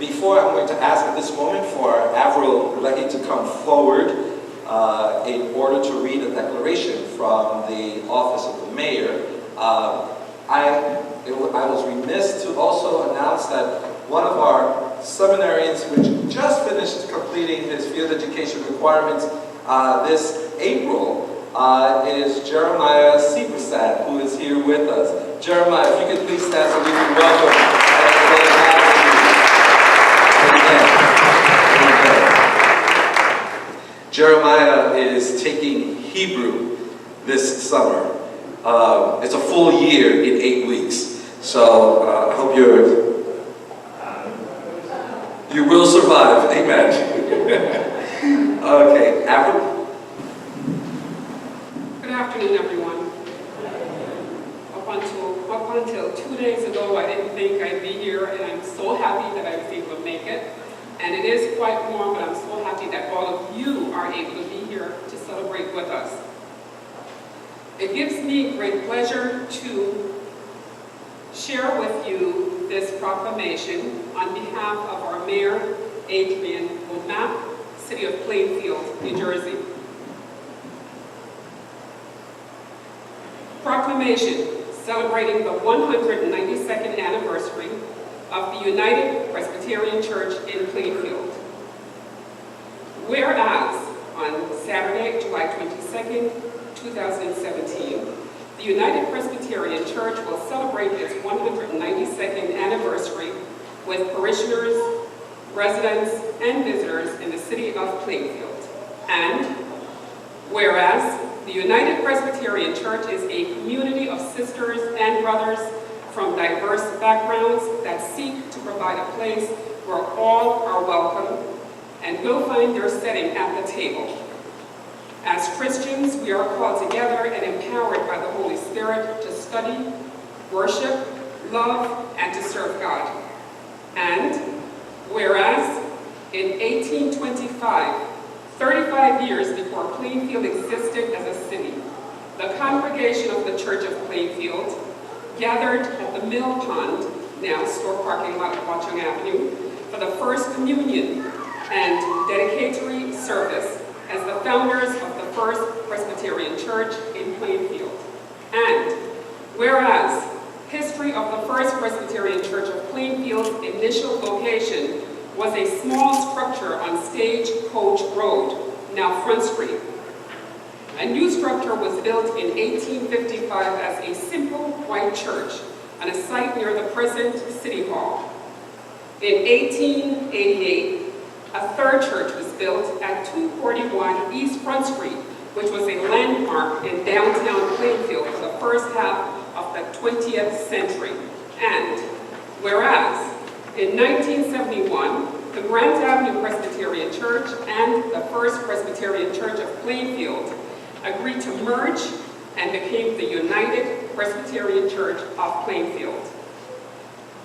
before, I'm going to ask at this moment for Avril Lecky to come forward in order to read a declaration from the office of the mayor. I was remiss to also announce that one of our seminarians, which just finished completing his field education requirements this April, is Jeremiah Seepersad, who is here with us. Jeremiah, if you could please stand so we can welcome. Jeremiah is taking Hebrew this summer. It's a full year in 8 weeks. So I hope you will survive. Amen. Okay, Avril. Good afternoon, everyone. Up until 2 days ago, I didn't think I'd be here, and I'm so happy that I was able to make it. And it is quite warm, but I'm so happy that all of you are able to be here to celebrate with us. It gives me great pleasure to share with you this proclamation on behalf of our Mayor, Adrian O'Map, City of Plainfield, New Jersey. Proclamation celebrating the 192nd anniversary of the United Presbyterian Church in Plainfield. Whereas on Saturday, July 22nd, 2017, the United Presbyterian Church will celebrate its 192nd anniversary with parishioners, residents, and visitors in the city of Plainfield. And whereas the United Presbyterian Church is a community of sisters and brothers from diverse backgrounds that seek to provide a place where all are welcome and will find their setting at the table. As Christians, we are called together and empowered by the Holy Spirit to study, worship, love, and to serve God. And whereas in 1825, 35 years before Plainfield existed as a city, the congregation of the Church of Plainfield gathered at the Mill Pond, now store parking lot of Watchung Avenue, for the first communion and dedicatory service as the founders of the First Presbyterian Church in Plainfield. And whereas history of the First Presbyterian Church of Plainfield's initial location was a small structure on Stagecoach Road, now Front Street. A new structure was built in 1855 as a simple white church on a site near the present City Hall. In 1888, a third church was built at 241 East Front Street, which was a landmark in downtown Plainfield for the first half of the 20th century. And whereas in 1971, the Grant Avenue Presbyterian Church and the First Presbyterian Church of Plainfield agreed to merge and became the United Presbyterian Church of Plainfield.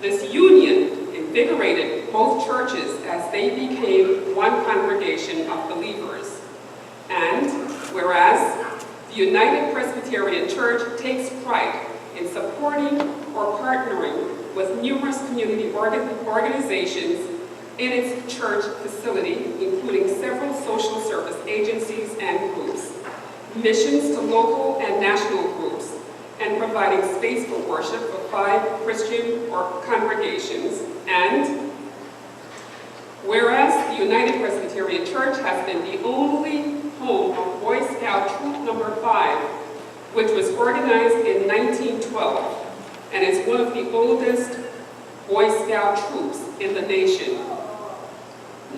This union invigorated both churches as they became one congregation of believers. And whereas the United Presbyterian Church takes pride in supporting or partnering with numerous community organizations in its church facility, including several social service agencies and groups, missions to local and national groups, and providing space for worship for 5 Christian congregations. And whereas the United Presbyterian Church has been the only home of Boy Scout Troop Number 5, which was organized in 1912, and is one of the oldest Boy Scout troops in the nation.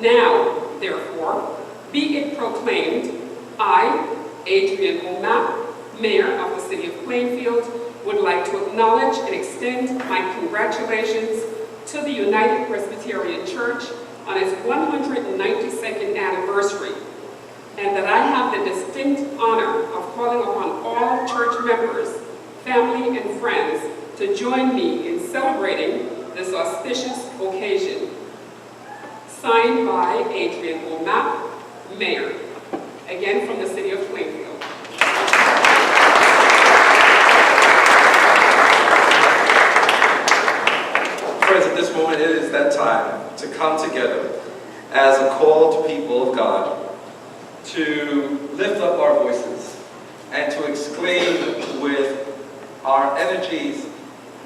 Now, therefore, be it proclaimed, I, Adrian O'Map, Mayor of the City of Plainfield, would like to acknowledge and extend my congratulations to the United Presbyterian Church on its 192nd anniversary, and that I have the distinct honor of calling upon all church members, family, and friends to join me in celebrating this auspicious occasion. Signed by Adrian O'Map, Mayor. Again from the City of Plainfield. Friends, at this moment it is that time to come together as a called people of God to lift up our voices and to exclaim with our energies,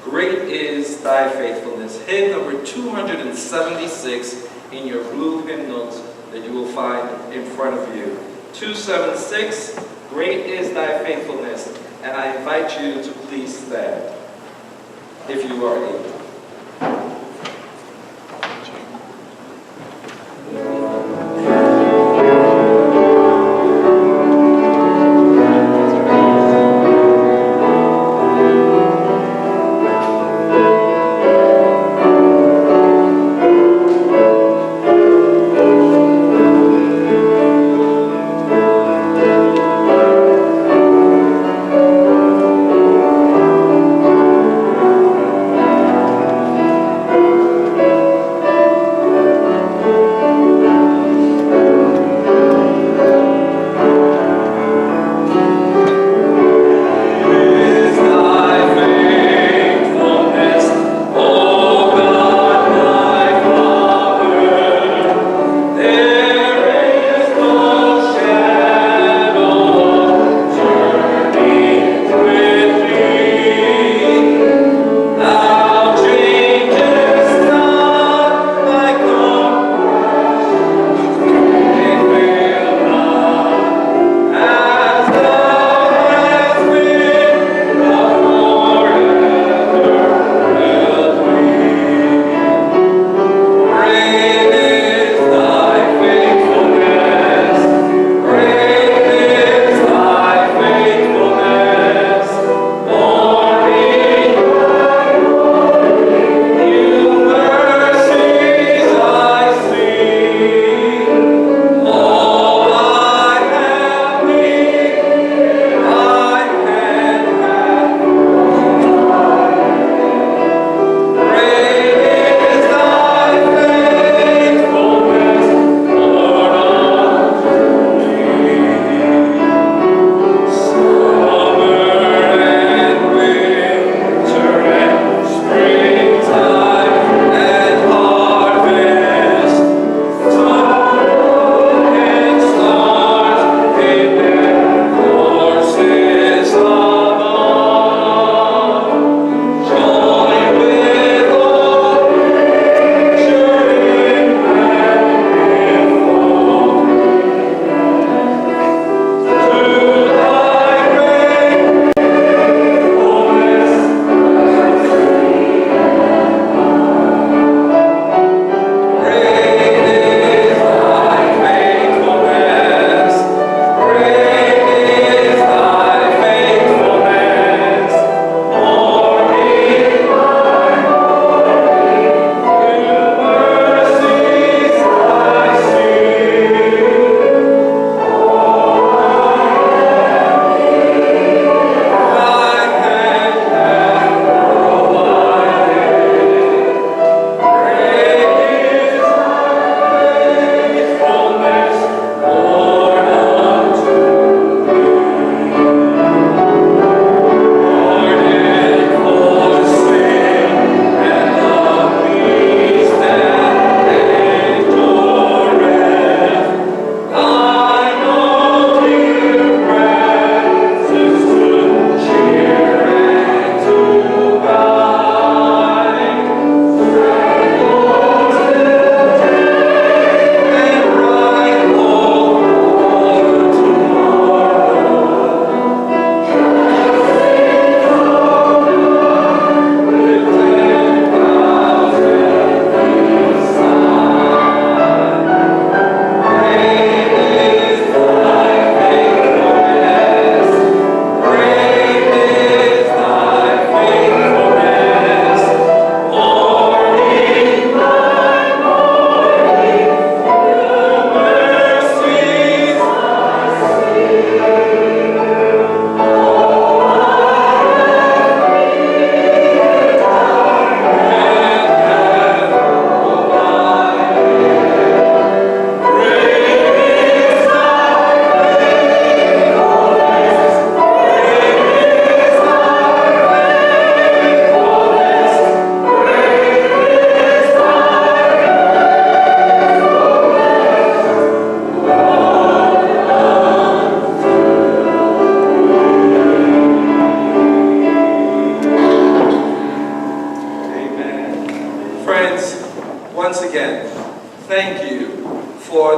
"Great is thy faithfulness." Hymn number 276 in your blue hymn notes that you will find in front of you. 276, "Great is thy faithfulness." And I invite you to please stand if you are able.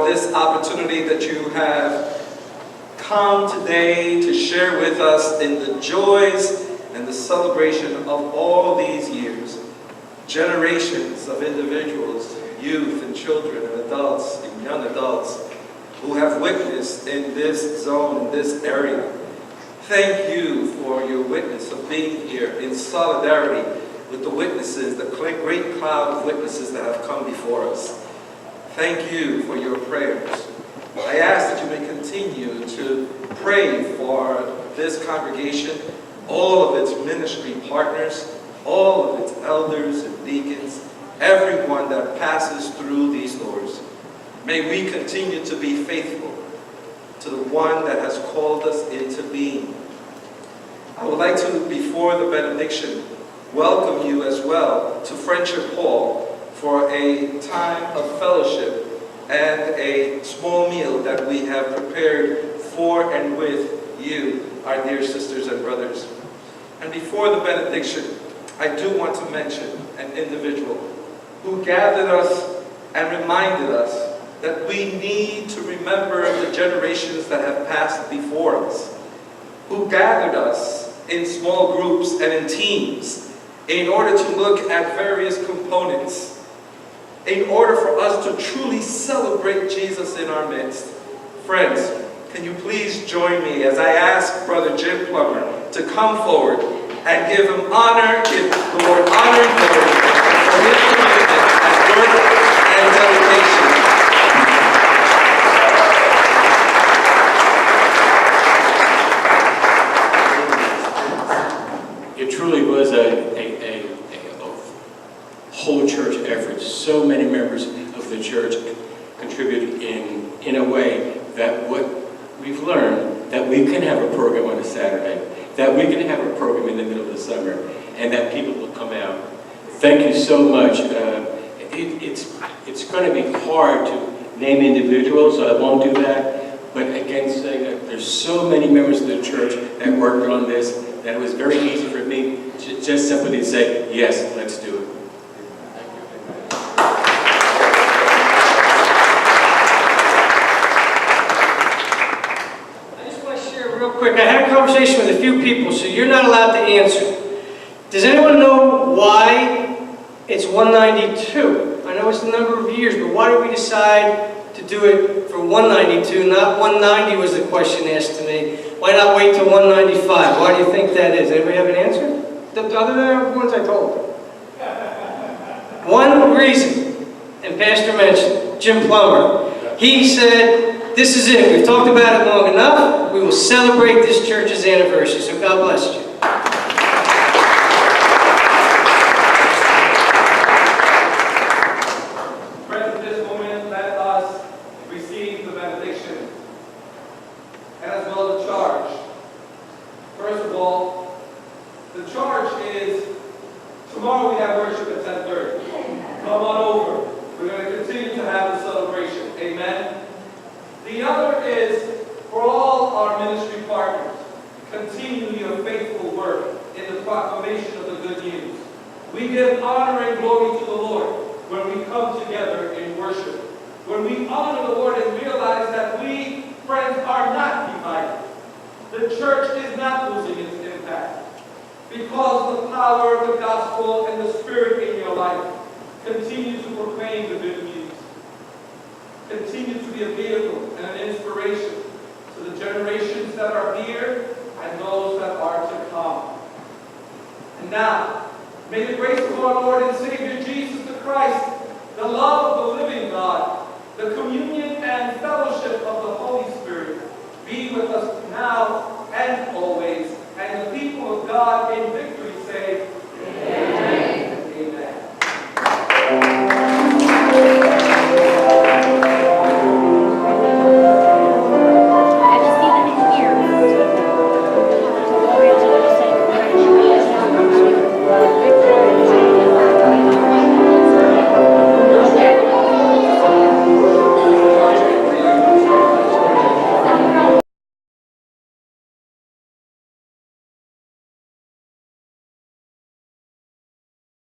this opportunity that you have come today to share with us in the joys and the celebration of all these years. Generations of individuals, youth and children and adults and young adults who have witnessed in this zone, in this area. Thank you for your witness of being here in solidarity with the witnesses, the great cloud of witnesses that have come before us. Thank you for your prayers. I ask that you may continue to pray for this congregation, all of its ministry partners, all of its elders and deacons, everyone that passes through these doors. May we continue to be faithful to the one that has called us into being. I would like to, before the benediction, welcome you as well to Friendship Hall for a time of fellowship and a small meal that we have prepared for and with you, our dear sisters and brothers. And before the benediction, I do want to mention an individual who gathered us and reminded us that we need to remember the generations that have passed before us, who gathered us in small groups and in teams in order to look at various components, in order for us to truly celebrate Jesus in our midst. Friends, can you please join me as I ask Brother Jim Plummer to come forward and give him honor, give the Lord honor and glory for his commitment as work and dedication. It truly was a whole church effort. So many members of the church contributed in a way that what we've learned, that we can have a program on a Saturday, that we can have a program in the middle of the summer, and that people will come out. Thank you so much. It's going to be hard to name individuals, so I won't do that. But again, saying that there's so many members of the church that worked on this, that it was very easy for me to just simply say, yes, let's do it. Quick, I had a conversation with a few people, so you're not allowed to answer. Does anyone know why it's 192? I know it's the number of years, but why did we decide to do it for 192, not 190 was the question asked to me. Why not wait till 195? Why do you think that is? Anybody have an answer? Other than the ones I told. One reason, and Pastor mentioned, Jim Plummer. He said, this is it. We've talked about it long enough. We will celebrate this church's anniversary. So God bless you. Friends, at this moment, let us receive the benediction and as well the charge. First of all, the charge is tomorrow we have worship at 10:30. Come on over. We're going to continue to have the celebration. Amen. The other is for all our ministry partners, continue your faithful work in the proclamation of the good news. We give honor and glory to the Lord when we come together in worship. When we honor the Lord and realize that we, friends, are not divided. The church is not losing its impact because of the power of the gospel and the Spirit in your life. Continue to proclaim the good news. Continue to be a vehicle and an inspiration to the generations that are here and those that are to come. And now, may the grace of our Lord and Savior Jesus the Christ, the love of the living God, the communion and fellowship of the Holy Spirit be with us now and always. And the people of God